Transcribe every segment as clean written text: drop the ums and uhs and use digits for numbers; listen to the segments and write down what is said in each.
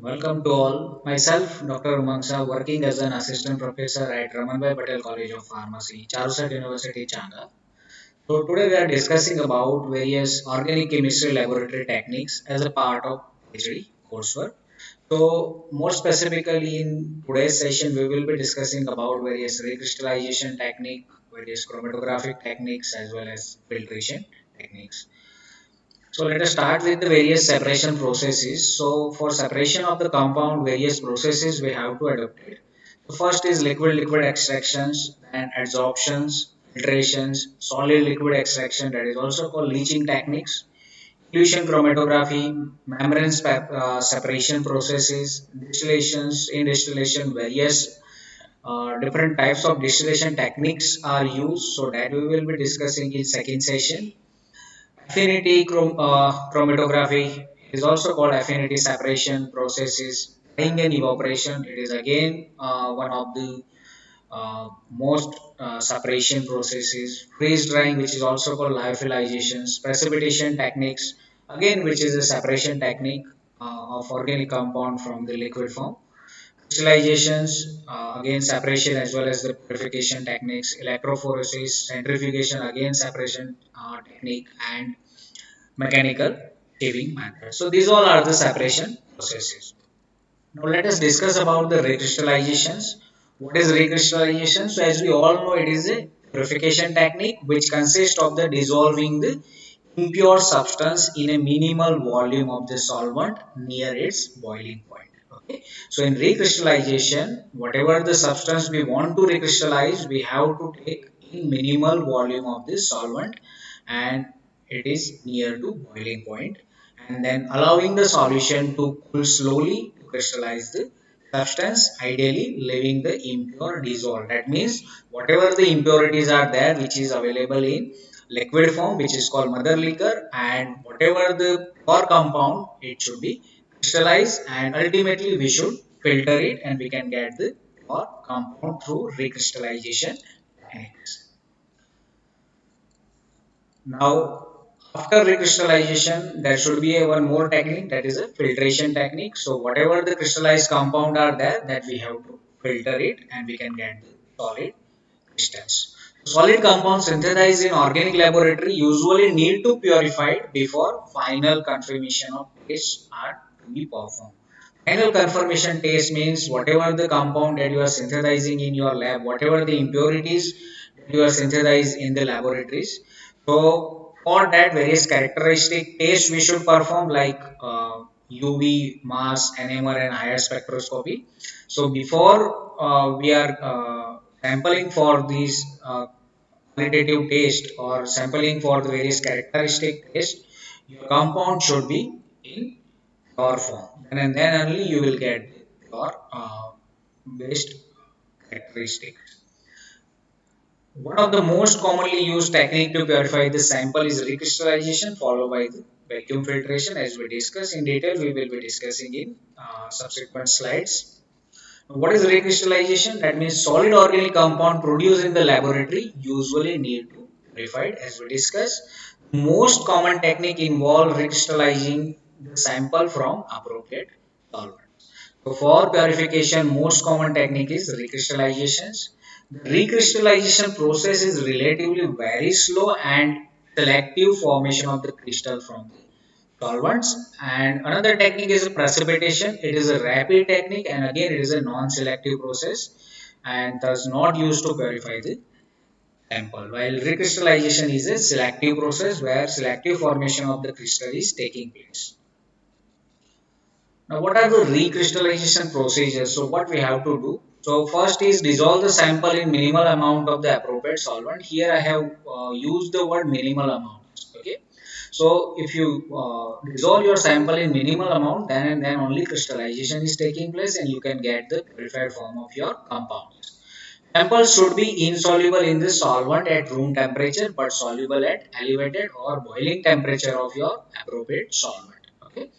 Welcome to all. Myself, Dr. Umangsa, working as an assistant professor at Ramanbhai Patel College of Pharmacy, Charusat University, Chanda. So today we are discussing about various organic chemistry laboratory techniques as a part of PhD coursework. So more specifically in today's session, we will be discussing about various recrystallization technique, various chromatographic techniques, as well as filtration techniques. So let us start with the various separation processes. So for separation of the compound, various processes we have to adopt it. The first is liquid-liquid extractions, then adsorptions, filtrations, solid-liquid extraction, that is also called leaching techniques, elution chromatography, membrane separation processes, distillations, in distillation, various different types of distillation techniques are used. So that we will be discussing in second session. Affinity chromatography is also called affinity separation processes. Drying and evaporation, it is again one of the most separation processes. Freeze drying, which is also called lyophilizations. Precipitation techniques, again, which is a separation technique of organic compound from the liquid form. Crystallizations, again separation as well as the purification techniques. Electrophoresis, centrifugation, again separation technique, and mechanical shaving method. So these all are the separation processes. Now let us discuss about the recrystallizations. What is recrystallization? So as we all know, it is a purification technique which consists of the dissolving the impure substance in a minimal volume of the solvent near its boiling point. Okay. So in recrystallization, whatever the substance we want to recrystallize, we have to take in minimal volume of this solvent and it is near to boiling point and then allowing the solution to cool slowly to crystallize the substance, ideally leaving the impure dissolved. That means whatever the impurities are there which is available in liquid form, which is called mother liquor, and whatever the pure compound, it should be crystallized and ultimately we should filter it and we can get the pure compound through recrystallization techniques. Now, after recrystallization, there should be a one more technique, that is a filtration technique. So whatever the crystallized compound are there, that we have to filter it and we can get the solid crystals. Solid compounds synthesized in organic laboratory usually need to purified before final confirmation of tests are to be performed. Final confirmation test means whatever the compound that you are synthesizing in your lab, whatever the impurities that you are synthesized in the laboratories. So for that various characteristic tests we should perform like UV, mass, NMR and higher spectroscopy. So before we are sampling for these qualitative test or sampling for the various characteristic test, your compound should be in pure form. And then only you will get your best characteristics. One of the most commonly used technique to purify the sample is recrystallization followed by the vacuum filtration. As we discuss in detail, we will be discussing in subsequent slides. What is recrystallization? That means solid organic compound produced in the laboratory usually need to purified. As we discussed, most common technique involve recrystallizing the sample from appropriate solvent. So for purification, most common technique is recrystallizations. The recrystallization process is relatively very slow and selective formation of the crystal from the solvents. And another technique is precipitation. It is a rapid technique and again it is a non-selective process and thus not used to purify the sample. While recrystallization is a selective process where selective formation of the crystal is taking place. Now, what are the recrystallization procedures? So, what we have to do? So, first is dissolve the sample in minimal amount of the appropriate solvent. Here, I have used the word minimal amount. Okay. So, if you dissolve your sample in minimal amount, then and then only crystallization is taking place, and you can get the purified form of your compound. Samples should be insoluble in the solvent at room temperature, but soluble at elevated or boiling temperature of your appropriate solvent. Okay.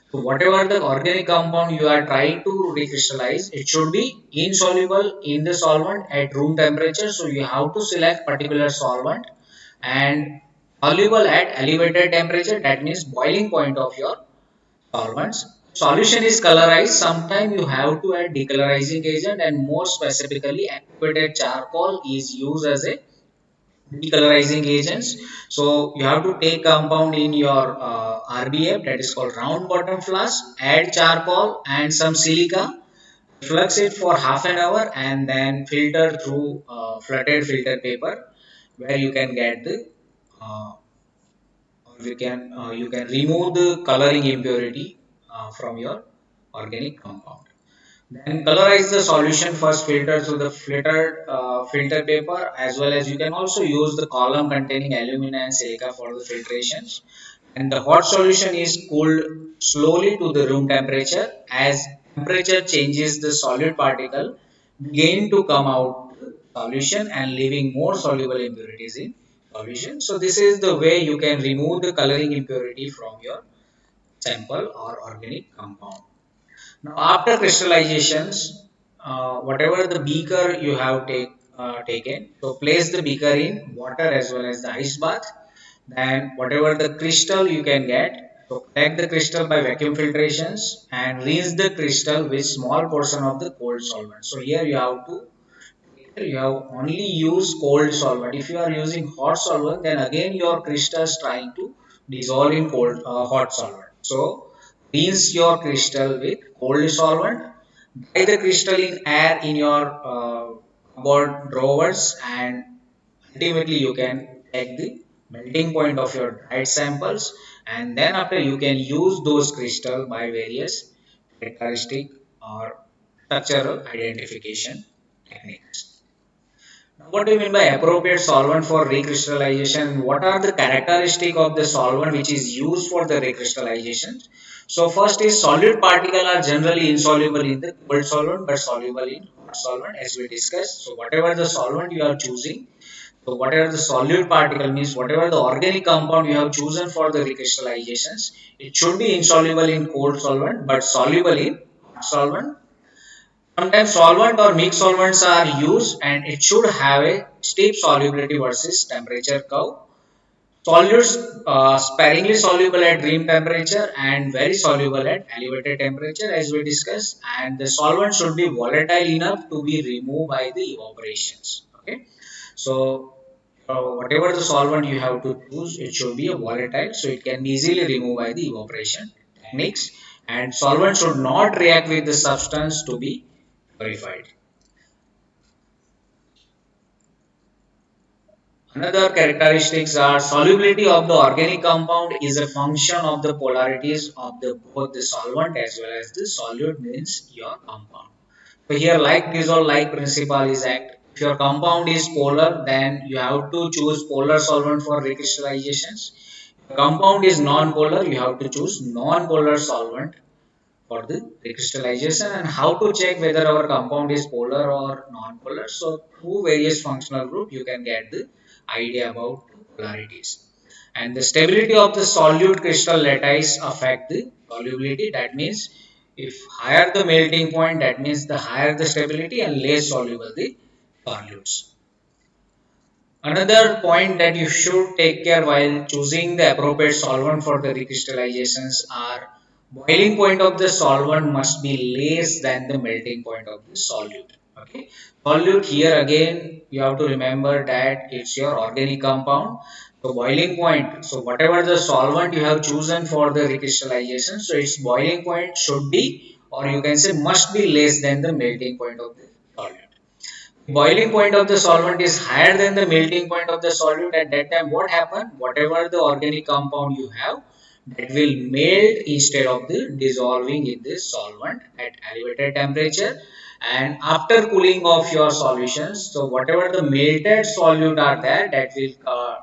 So whatever the organic compound you are trying to recrystallize, it should be insoluble in the solvent at room temperature. So you have to select particular solvent and soluble at elevated temperature. That means boiling point of your solvents. Solution is colorized. Sometimes you have to add decolorizing agent, and more specifically, activated charcoal is used as a decolorizing agents. So you have to take compound in your RBF, that is called round bottom flask, add charcoal and some silica, flux it for half an hour, and then filter through flooded filter paper, where you can get the uh, you can remove the coloring impurity from your organic compound. Then colorize the solution, first filter through the filtered filter paper, as well as you can also use the column containing alumina and silica for the filtrations. And the hot solution is cooled slowly to the room temperature. As temperature changes, the solid particle begin to come out solution and leaving more soluble impurities in solution. So this is the way you can remove the coloring impurity from your sample or organic compound. Now, after crystallizations, whatever the beaker you have taken, so place the beaker in water as well as the ice bath. Then, whatever the crystal you can get, so collect the crystal by vacuum filtrations and rinse the crystal with small portion of the cold solvent. So here you have only use cold solvent. If you are using hot solvent, then again your crystal is trying to dissolve in hot solvent. So rinse your crystal with cold solvent. Dry the crystal in air in your cupboard drawers, and ultimately you can take the melting point of your dried samples, and then after you can use those crystal by various characteristic or structural identification techniques. Now, what do you mean by appropriate solvent for recrystallization? What are the characteristic of the solvent which is used for the recrystallization? So first is solute particle are generally insoluble in the cold solvent but soluble in hot solvent, as we discussed. So whatever the solvent you are choosing, so whatever the solute particle means, whatever the organic compound you have chosen for the recrystallizations, it should be insoluble in cold solvent but soluble in hot solvent. Sometimes solvent or mixed solvents are used, and it should have a steep solubility versus temperature curve. Solutes sparingly soluble at room temperature and very soluble at elevated temperature, as we discussed, and the solvent should be volatile enough to be removed by the evaporations. Okay, so whatever the solvent you have to choose, it should be a volatile, so it can be easily removed by the evaporation techniques, and solvent should not react with the substance to be purified. Another characteristics are solubility of the organic compound is a function of the polarities of the both the solvent as well as the solute, means your compound. So here like dissolve like principle is act. If your compound is polar, then you have to choose polar solvent for recrystallizations. If compound is non-polar, you have to choose non-polar solvent for the recrystallization. And how to check whether our compound is polar or non-polar? So through various functional group you can get the idea about polarities. And the stability of the solute crystal lattice affect the solubility. That means if higher the melting point, that means the higher the stability and less soluble the solutes. Another point that you should take care while choosing the appropriate solvent for the recrystallizations are boiling point of the solvent must be less than the melting point of the solute. Okay, solute here again you have to remember that it's your organic compound. So boiling point. So whatever the solvent you have chosen for the recrystallization, so its boiling point should be, or you can say must be less than the melting point of the solute. Boiling point of the solvent is higher than the melting point of the solute. At that time what happen, whatever the organic compound you have, that will melt instead of the dissolving in this solvent at elevated temperature. And after cooling off your solutions, so whatever the melted solute are there, that will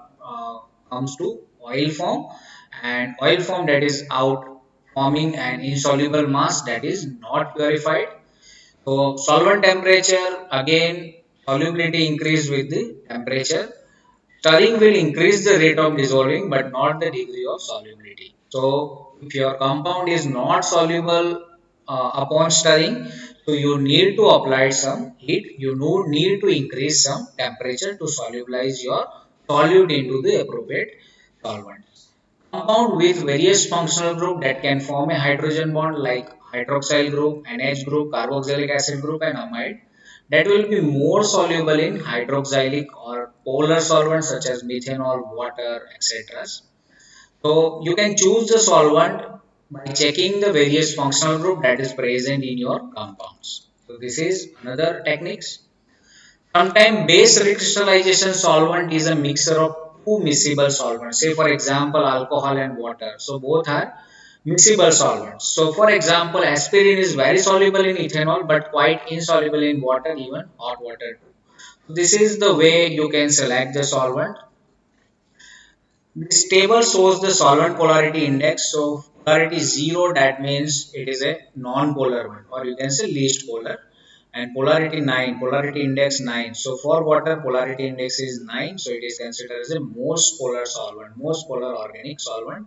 comes to oil form, and oil form that is out forming an insoluble mass that is not purified. So solvent temperature again, solubility increase with the temperature. Stirring will increase the rate of dissolving but not the degree of solubility. So if your compound is not soluble upon stirring, so you need to apply some heat. You need to increase some temperature to solubilize your solute into the appropriate solvent. Compound with various functional group that can form a hydrogen bond like hydroxyl group, NH group, carboxylic acid group and amide that will be more soluble in hydroxylic or polar solvents such as methanol, water, etc. So you can choose the solvent by checking the various functional group that is present in your compounds. So this is another techniques. Sometimes base recrystallization solvent is a mixture of two miscible solvents. Say for example alcohol and water. So both are miscible solvents. So for example aspirin is very soluble in ethanol but quite insoluble in water, even hot water too. So this is the way you can select the solvent. This table shows the solvent polarity index. So polarity 0, that means it is a non-polar one, or you can say least polar. And polarity 9, polarity index 9. So for water polarity index is 9, so it is considered as a most polar solvent, most polar organic solvent.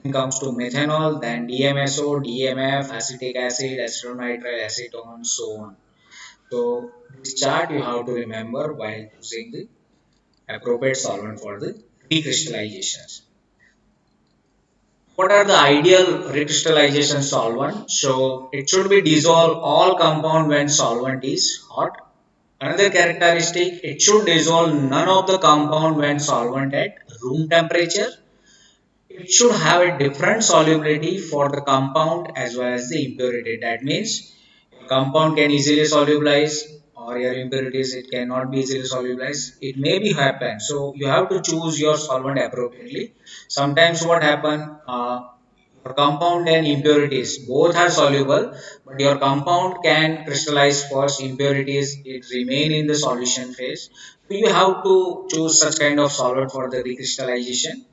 Then comes to methanol, then DMSO, DMF, acetic acid, acetonitrile, acetone, so on. So this chart you have to remember while choosing the appropriate solvent for the recrystallizations. What are the ideal recrystallization solvent? So it should be dissolve all compound when solvent is hot. Another characteristic, it should dissolve none of the compound when solvent at room temperature. It should have a different solubility for the compound as well as the impurity. That means compound can easily solubilize or your impurities it cannot be easily solubilized. It may be happen. So you have to choose your solvent appropriately. Sometimes what happen, your compound and impurities both are soluble, but your compound can crystallize first, impurities it remain in the solution phase. So you have to choose such kind of solvent for the recrystallization.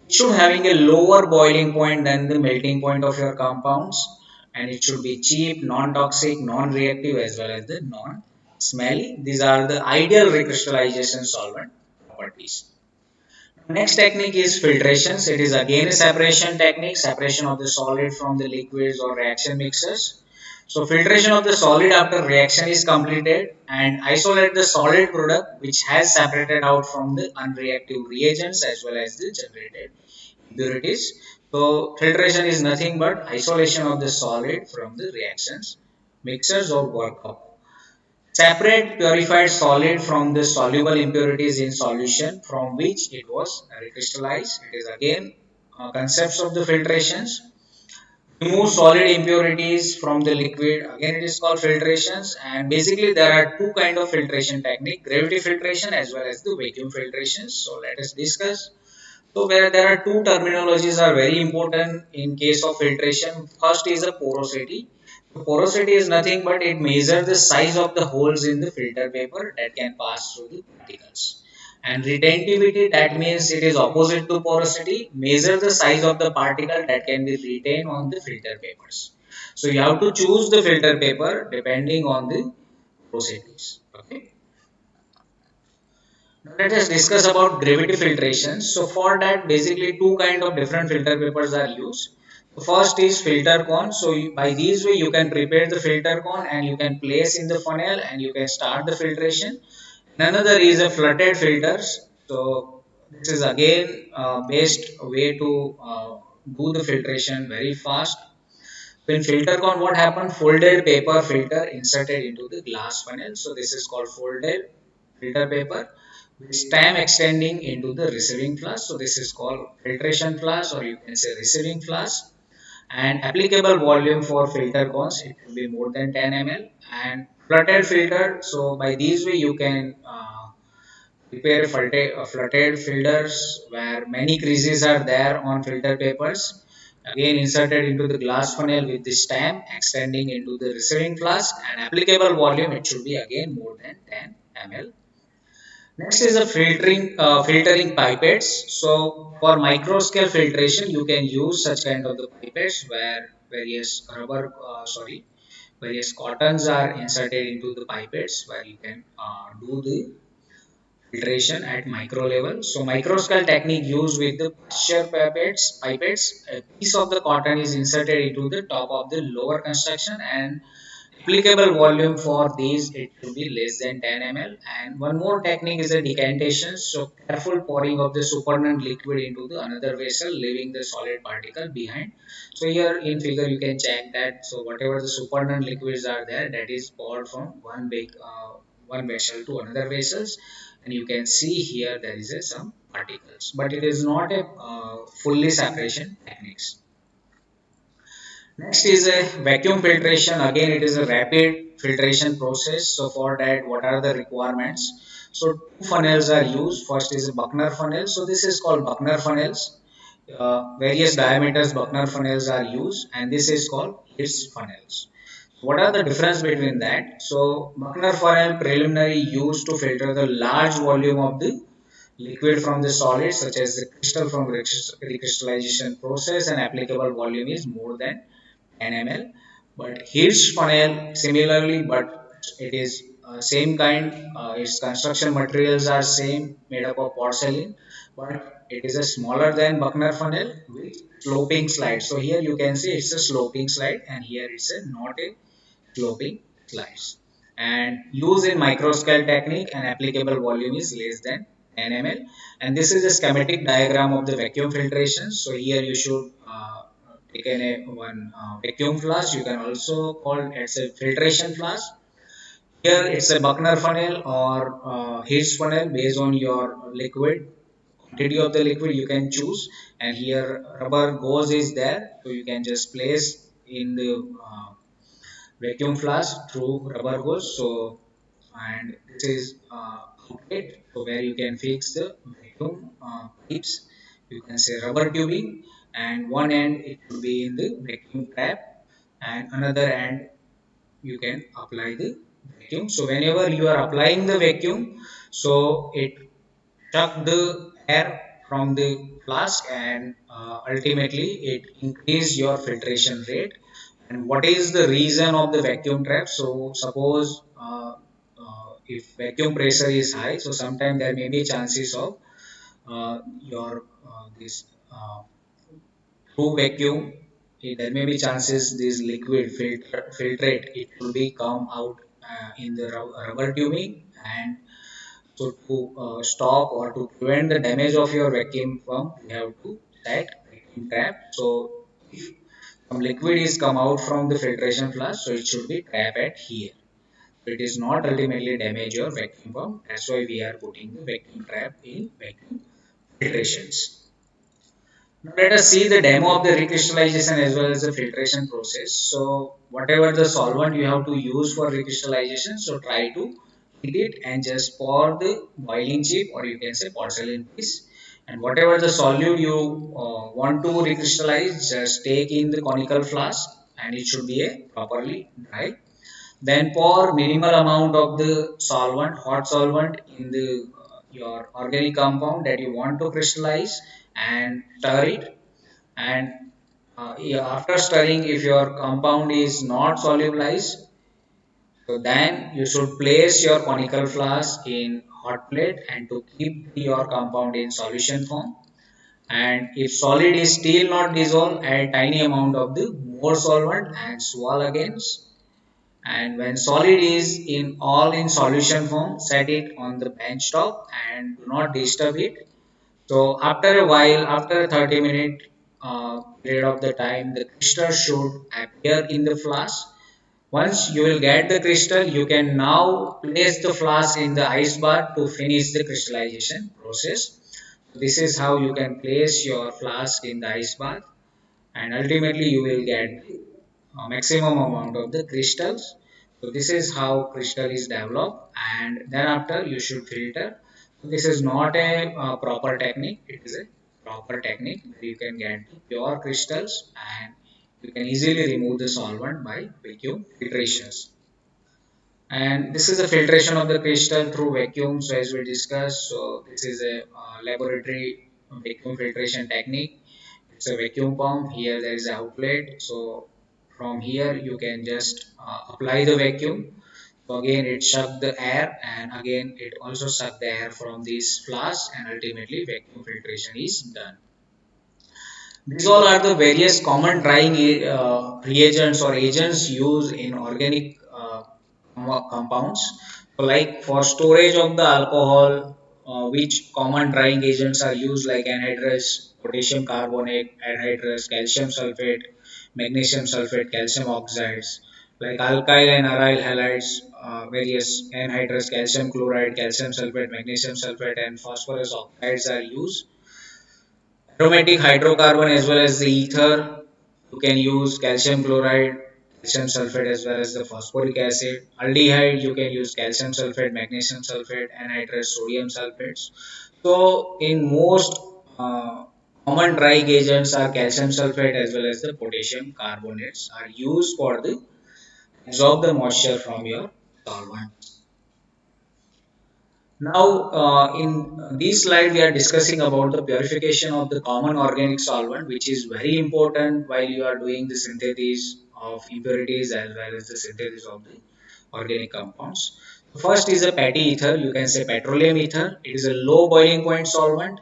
It should having a lower boiling point than the melting point of your compounds, and it should be cheap, non-toxic, non-reactive as well as the non-smelly. These are the ideal recrystallization solvent properties. Next technique is filtrations. It is again a separation technique, separation of the solid from the liquids or reaction mixers. So filtration of the solid after reaction is completed and isolate the solid product which has separated out from the unreactive reagents as well as the generated impurities. So filtration is nothing but isolation of the solid from the reactions, mixers or workup. Separate purified solid from the soluble impurities in solution from which it was recrystallized. It is again concepts of the filtrations. Remove solid impurities from the liquid. Again, it is called filtrations. And basically, there are two kind of filtration technique: gravity filtration as well as the vacuum filtrations. So let us discuss. So where there are two terminologies are very important in case of filtration. First is the porosity. So porosity is nothing but it measures the size of the holes in the filter paper that can pass through the particles. And retentivity, that means it is opposite to porosity, measure the size of the particle that can be retained on the filter papers. So you have to choose the filter paper depending on the porosities. Okay. Now let us discuss about gravity filtration. So for that, basically two kind of different filter papers are used. The first is filter cone. So by these way you can prepare the filter cone and you can place in the funnel and you can start the filtration. Another is a flooded filters. So this is again best way to do the filtration very fast. So in filter cone, what happened? Folded paper filter inserted into the glass funnel. So this is called folded filter paper with stem extending into the receiving flask. So this is called filtration flask or you can say receiving flask. And applicable volume for filter cones, it will be more than 10 ml. And flooded filter, so by these way you can prepare flooded filters where many creases are there on filter papers. Again inserted into the glass funnel with the stem extending into the receiving flask and applicable volume it should be again more than 10 ml. Next is the filtering pipettes. So for micro scale filtration, you can use such kind of the pipettes where various cottons are inserted into the pipettes where you can do the filtration at micro level. So microscale technique used with the pressure pipettes. A piece of the cotton is inserted into the top of the lower construction, and applicable volume for these it should be less than 10 ml. And one more technique is a decantation. So careful pouring of the supernatant liquid into the another vessel, leaving the solid particle behind. So here in figure you can check that. So whatever the supernatant liquids are there, that is poured from one vessel to another vessels, and you can see here there is some particles, but it is not a fully separation techniques. Next is a vacuum filtration. Again, it is a rapid filtration process. So for that, what are the requirements? So two funnels are used. First is a Buckner funnel. So this is called Buckner funnels. Various diameters Buckner funnels are used, and this is called Hirsch funnels. What are the difference between that? So Buckner funnel preliminary used to filter the large volume of the liquid from the solid, such as the crystal from recrystallization process, and applicable volume is more than 10 ml. But Hirsch funnel similarly, but it is same kind. Its construction materials are same, made up of porcelain, but it is a smaller than Buckner funnel with sloping slide. So here you can see it's a sloping slide, and here it's a not a sloping slides. And use in microscale technique, and applicable volume is less than 10 ml. And this is a schematic diagram of the vacuum filtration. So here you should take one vacuum flask. You can also call it as a filtration flask. Here it's a Buckner funnel or Hirsch funnel based on your liquid quantity of the liquid you can choose. And here rubber gauze is there, so you can just place in the vacuum flask through rubber hose. So, and this is outlet, so where you can fix the vacuum pipes. You can say rubber tubing, and one end it will be in the vacuum trap, and another end you can apply the vacuum. So whenever you are applying the vacuum, so it suck the air from the flask, and ultimately it increase your filtration rate. And what is the reason of the vacuum trap? So suppose if vacuum pressure is high, so sometimes there may be chances of your this through vacuum, there may be chances this liquid filtrate it will be come out in the rubber tubing. And so to stop or to prevent the damage of your vacuum pump, you have to set vacuum trap. So if some liquid is come out from the filtration flask, so it should be trapped at here. So it is not ultimately damage your vacuum pump. That's why we are putting the vacuum trap in vacuum filtrations. Now let us see the demo of the recrystallization as well as the filtration process. So whatever the solvent you have to use for recrystallization, so try to heat it and just pour the boiling chip, or you can say porcelain piece. And whatever the solute you want to recrystallize, just take in the conical flask, and it should be a properly dry. Then pour minimal amount of the solvent, hot solvent, in the your organic compound that you want to crystallize, and stir it. And yeah, after stirring, if your compound is not solubilized, so then you should place your conical flask in hot plate and to keep your compound in solution form. And if solid is still not dissolved, add tiny amount of the more solvent and swirl again. And when solid is in all in solution form, set it on the bench top and do not disturb it. So after a while, after a 30-minute period of the time, the crystal should appear in the flask. Once you will get the crystal, you can now place the flask in the ice bath to finish the crystallization process. This is how you can place your flask in the ice bath, and ultimately you will get maximum amount of the crystals. So this is how crystal is developed, and thereafter you should filter. So this is not a proper technique. It is a proper technique where you can get pure crystals, and you can easily remove the solvent by vacuum filtrations. And this is the filtration of the crystal through vacuum. So as we discussed, so this is a laboratory vacuum filtration technique. It's a vacuum pump. Here there is an outlet. So from here you can just apply the vacuum. So again, it suck the air, and again it also suck the air from these flask, and ultimately vacuum filtration is done. These all are the various common drying reagents or agents used in organic compounds. So like for storage of the alcohol, which common drying agents are used like anhydrous, potassium carbonate, anhydrous, calcium sulfate, magnesium sulfate, calcium oxides, like alkyl and aryl halides, various anhydrous, calcium chloride, calcium sulfate, magnesium sulfate, and phosphorus oxides are used. Aromatic hydrocarbon as well as the ether. You can use calcium chloride, calcium sulfate as well as the phosphoric acid. Aldehyde, you can use calcium sulfate, magnesium sulfate, anhydrous sodium sulfates. So in most common dry agents are calcium sulfate as well as the potassium carbonates are used for the absorb the moisture from your solvent. Now, in this slide, we are discussing about the purification of the common organic solvent, which is very important while you are doing the synthesis of impurities as well as the synthesis of the organic compounds. First is a fatty ether, you can say petroleum ether. It is a low boiling point solvent,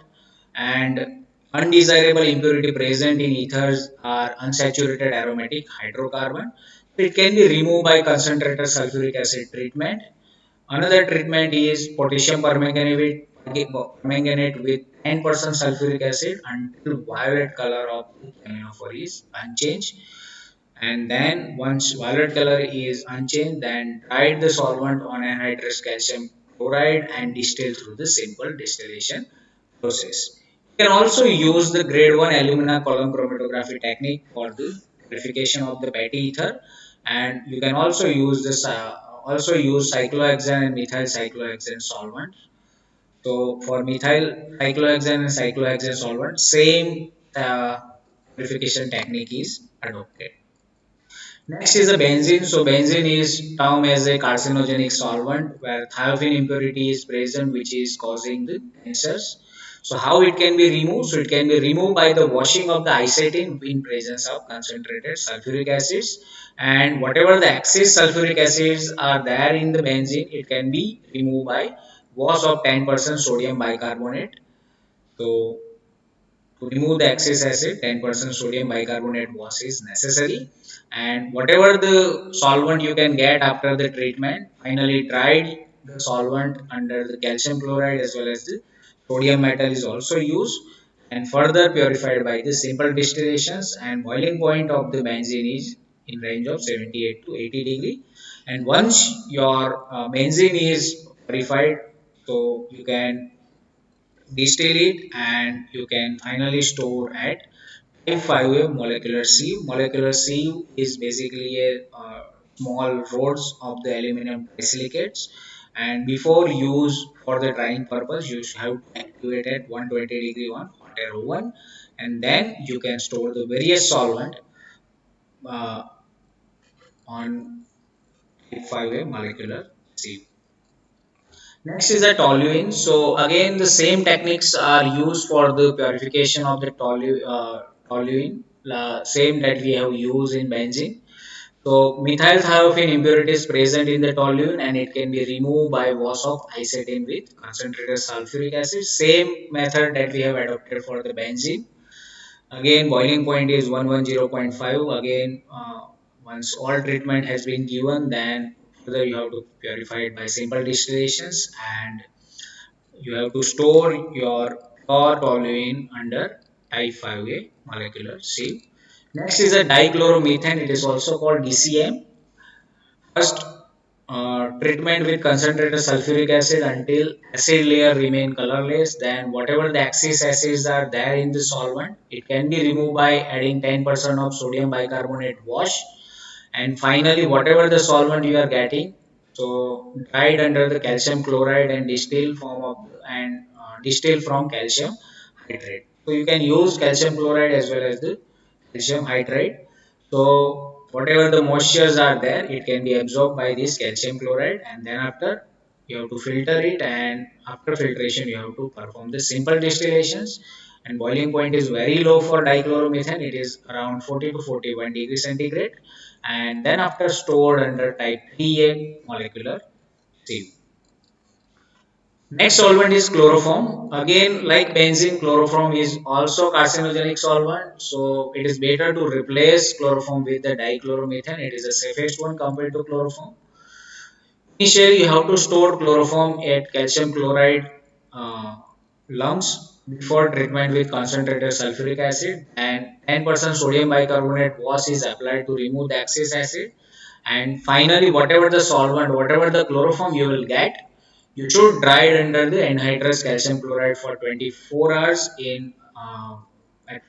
and undesirable impurity present in ethers are unsaturated aromatic hydrocarbon. It can be removed by concentrated sulfuric acid treatment. Another treatment is potassium permanganate with 10% sulfuric acid until violet color of the aminophore is unchanged. And then once violet color is unchanged, then dried the solvent on anhydrous calcium chloride and distill through the simple distillation process. You can also use the grade 1 alumina column chromatography technique for the purification of the fatty ether, and you can also use cyclohexane and methyl cyclohexane solvent. So for methyl cyclohexane and cyclohexane solvent, same purification technique is adopted. Next is the benzene. So benzene is termed as a carcinogenic solvent where thiophene impurity is present, which is causing the cancers. So how it can be removed? So it can be removed by the washing of the acetylene in presence of concentrated sulfuric acids, and whatever the excess sulfuric acids are there in the benzene, it can be removed by wash of 10% sodium bicarbonate. So to remove the excess acid, 10% sodium bicarbonate wash is necessary. And whatever the solvent you can get after the treatment, finally dried the solvent under the calcium chloride as well as the sodium metal is also used and further purified by the simple distillations, and boiling point of the benzene is in range of 78 to 80 degree. And once your benzene is purified, so you can distill it and you can finally store at type 5A molecular sieve. Molecular sieve is basically a small rods of the aluminum silicates, and before use for the drying purpose you have to activate at 120 degree on hot air oven, and then you can store the various solvent uh, on type 5A molecular sieve. Next is the toluene. So again, the same techniques are used for the purification of the toluene, same that we have used in benzene. So methyl thiophene impurities present in the toluene, and it can be removed by wash of acetylene with concentrated sulfuric acid. Same method that we have adopted for the benzene. Again, boiling point is 110.5. Again, once all treatment has been given, then further you have to purify it by simple distillations, and you have to store your pure toluene under type 5A molecular sieve. Next is a dichloromethane. It is also called DCM. First, treatment with concentrated sulfuric acid until acid layer remain colorless. Then whatever the excess acids are there in the solvent, it can be removed by adding 10% of sodium bicarbonate wash. And finally, whatever the solvent you are getting, so dried under the calcium chloride and distilled from calcium hydrate. So you can use calcium chloride as well as the calcium hydrate. So whatever the moistures are there, it can be absorbed by this calcium chloride, and then after you have to filter it, and after filtration you have to perform the simple distillations, and boiling point is very low for dichloromethane. It is around 40 to 41 degree centigrade, and then after stored under type 3A molecular sieve. Next solvent is chloroform. Again, like benzene, chloroform is also carcinogenic solvent. So it is better to replace chloroform with the dichloromethane. It is the safest one compared to chloroform. Initially, you have to store chloroform at calcium chloride uh, lumps before treatment with concentrated sulfuric acid, and 10% sodium bicarbonate wash is applied to remove the excess acid. And finally, whatever the solvent, whatever the chloroform you will get, you should dry it under the anhydrous calcium chloride for 24 hours in at,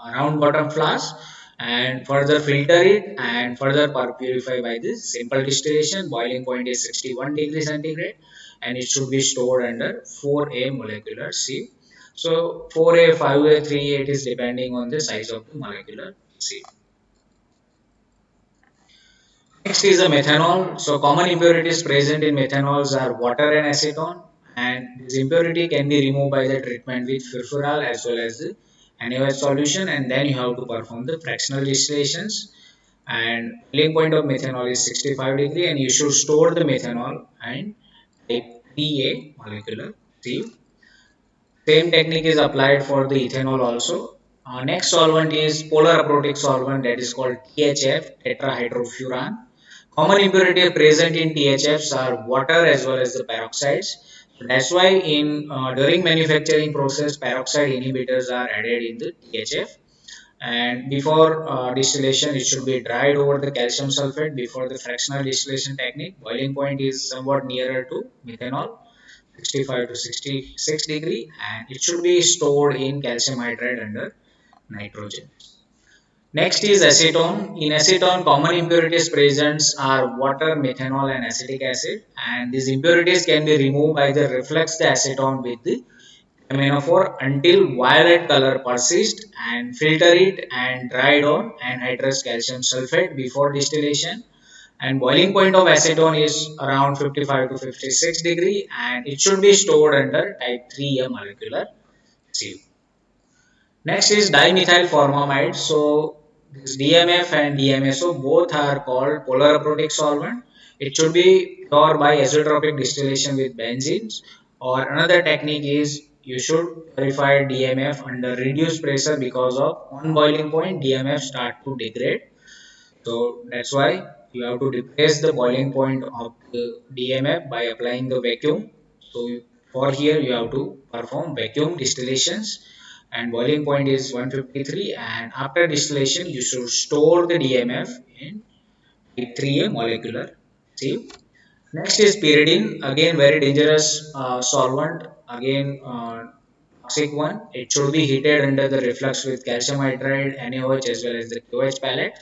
around bottom flask, and further filter it and further purify by this simple distillation. Boiling point is 61 degrees centigrade, and it should be stored under 4A molecular sieve. So 4A, 5A, 3A, it is depending on the size of the molecular sieve. Next is the methanol. So common impurities present in methanols are water and acetone, and this impurity can be removed by the treatment with furfural as well as the NaOH solution, and then you have to perform the fractional distillations. And boiling point of methanol is 65 degree, and you should store the methanol and type 3A molecular sieve. Same technique is applied for the ethanol also. Next solvent is polar aprotic solvent, that is called THF, tetrahydrofuran. Common impurities present in THFs are water as well as the peroxides. So that's why in during manufacturing process, peroxide inhibitors are added in the THF. And before distillation, it should be dried over the calcium sulfate before the fractional distillation technique. Boiling point is somewhat nearer to methanol, 65 to 66 degree, and it should be stored in calcium hydride under nitrogen. Next is acetone. In acetone, common impurities present are water, methanol, and acetic acid, and these impurities can be removed by the reflux the acetone with the aminophore until violet color persists, and filter it and dry it on anhydrous calcium sulfate before distillation. And boiling point of acetone is around 55 to 56 degree, and it should be stored under type 3A molecular sieve. Next is dimethyl formamide. So this DMF and DMSO both are called polar aprotic solvent. It should be pure by azeotropic distillation with benzenes, or another technique is you should purify DMF under reduced pressure, because of on boiling point DMF start to degrade. So that's why you have to depress the boiling point of the DMF by applying the vacuum. So for here you have to perform vacuum distillations, and boiling point is 153, and after distillation you should store the DMF in type 3A molecular sieve. Next is pyridine, again very dangerous solvent, again toxic one. It should be heated under the reflux with calcium hydride, NaOH as well as the QH pellet.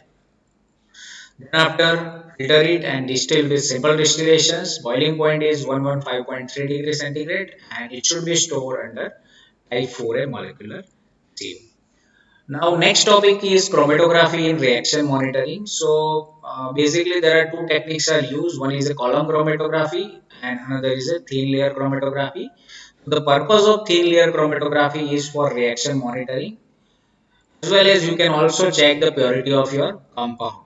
Then after filter it and distill with simple distillations. Boiling point is 115.3 degrees centigrade, and it should be stored under type 4A molecular sieve. Now next topic is chromatography in reaction monitoring. So basically there are two techniques are used. One is a column chromatography and another is a thin layer chromatography. The purpose of thin layer chromatography is for reaction monitoring, as well as you can also check the purity of your compound.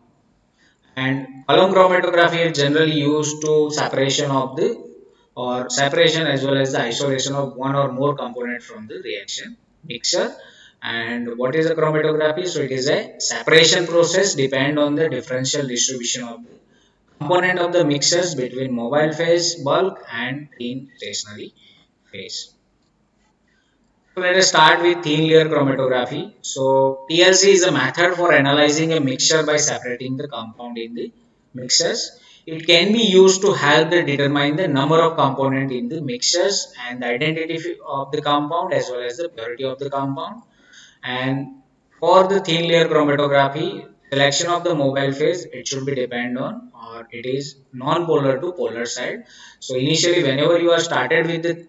And column chromatography is generally used to separation of the or separation as well as the isolation of one or more component from the reaction mixture. And what is the chromatography? So it is a separation process depend on the differential distribution of the component of the mixtures between mobile phase, bulk, and thin stationary phase. So let us start with thin layer chromatography. So TLC is a method for analyzing a mixture by separating the compound in the mixtures. It can be used to help determine the number of components in the mixtures and the identity of the compound as well as the purity of the compound. And for the thin layer chromatography, selection of the mobile phase, it should be depend on or it is non-polar to polar side. So initially whenever you are started with the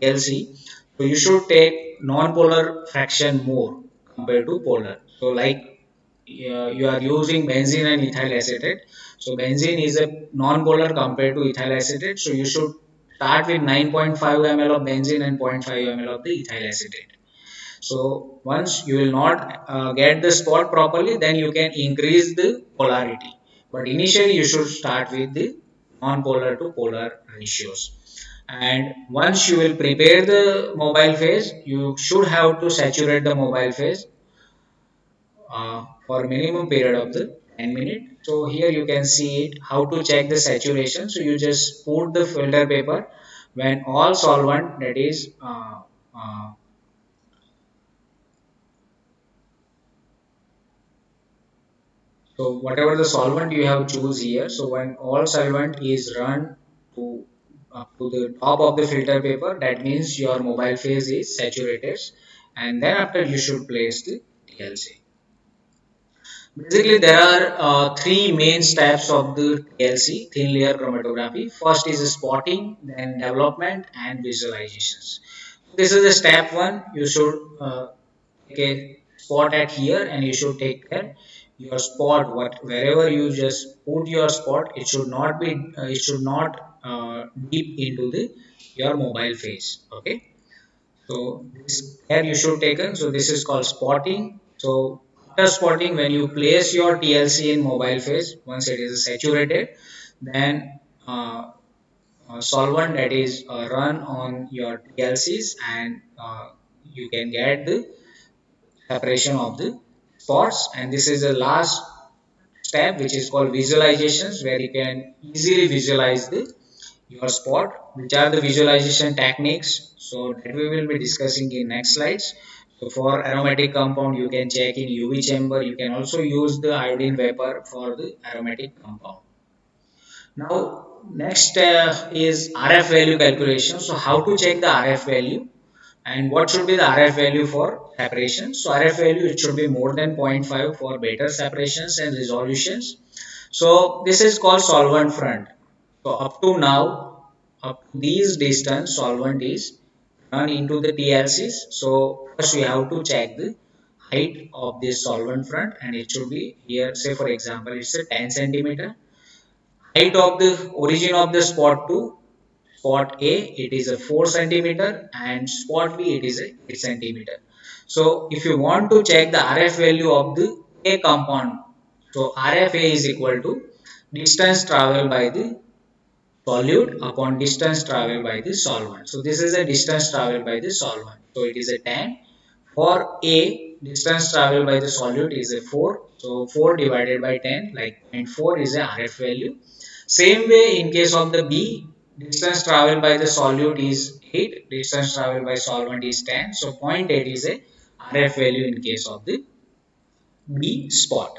TLC, so you should take non-polar fraction more compared to polar. So like you are using benzene and ethyl acetate. So benzene is a non-polar compared to ethyl acetate. So you should start with 9.5 ml of benzene and 0.5 ml of the ethyl acetate. So once you will not get the spot properly, then you can increase the polarity. But initially you should start with the non-polar to polar ratios. And once you will prepare the mobile phase, you should have to saturate the mobile phase for minimum period of the 10 minutes. So here you can see it how to check the saturation. So you just put the filter paper when all solvent, that is so whatever the solvent you have choose here, so when all solvent is run to up to the top of the filter paper, that means your mobile phase is saturated, and then after you should place the TLC. Basically, there are three main steps of the TLC, thin layer chromatography. First is spotting, then development, and visualizations. This is the step one. You should take a spot at here, and you should take care your spot. What wherever you just put your spot, it should not be. It should not deep into the your mobile face. Okay. So this care you should taken. So this is called spotting. So after spotting, when you place your TLC in mobile phase, once it is saturated, then solvent that is run on your TLCs, and you can get the separation of the spots. And this is the last step, which is called visualizations, where you can easily visualize the your spot, which are the visualization techniques. So that we will be discussing in next slides. So for aromatic compound, you can check in UV chamber. You can also use the iodine vapor for the aromatic compound. Now next is RF value calculation. So how to check the RF value, and what should be the RF value for separation. So RF value, it should be more than zero point 0.5 for better separations and resolutions. So this is called solvent front. So up to now, up to these distance, solvent is run into the TLCs. So first we have to check the height of this solvent front, and it should be here. Say for example, it's a 10 centimeter. Height of the origin of the spot to spot A, it is a 4 centimeter, and spot B, it is a 8 centimeter. So if you want to check the RF value of the A compound, so RFA is equal to distance traveled by the solute upon distance traveled by the solvent. So this is a distance traveled by the solvent. So it is a 10. For A, distance traveled by the solute is a 4. So 4 divided by 10, like 0.4 is a RF value. Same way in case of the B, distance traveled by the solute is 8, distance traveled by solvent is 10. So zero point 0.8 is a RF value in case of the B spot.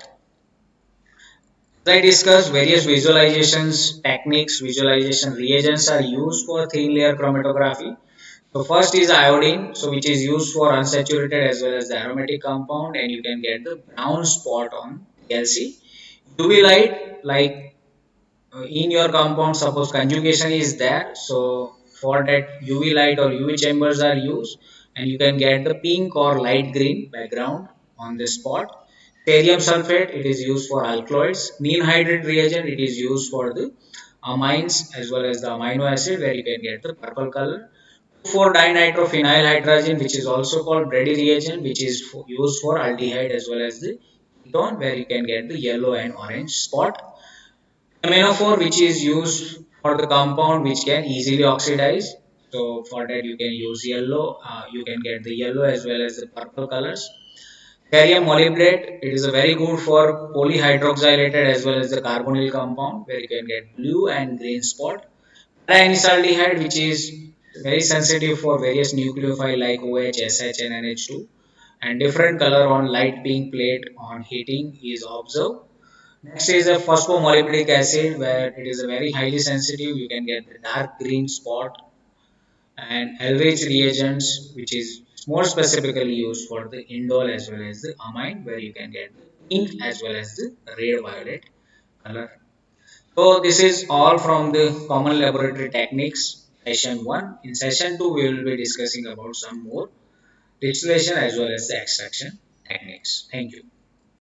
I discussed various visualizations techniques, visualization reagents are used for thin layer chromatography. So first is iodine, so which is used for unsaturated as well as the aromatic compound, and you can get the brown spot on TLC. UV light, like in your compound, suppose conjugation is there, so for that UV light or UV chambers are used, and you can get the pink or light green background on the spot. Barium sulfate, it is used for alkaloids. Neem hydride reagent, it is used for the amines as well as the amino acid, where you can get the purple color. 2,4-dinitrophenyl hydrogen, which is also called Brady reagent, which is used for aldehyde as well as the ketone, where you can get the yellow and orange spot. Aminophore, which is used for the compound which can easily oxidize. So for that you can use yellow. You can get the yellow as well as the purple colors. Barium molybdate, it is a very good for polyhydroxylated as well as the carbonyl compound, where you can get blue and green spot. Trianisaldehyde, which is very sensitive for various nucleophile like OH, SH, and NH2, and different color on light pink plate on heating is observed. Next is a phosphomolyblic acid, where it is a very highly sensitive. You can get the dark green spot, and Eldridge reagents, which is more specifically used for the indole as well as the amine, where you can get the pink as well as the red violet color. So this is all from the common laboratory techniques session 1. In session 2, we will be discussing about some more distillation as well as the extraction techniques. Thank you.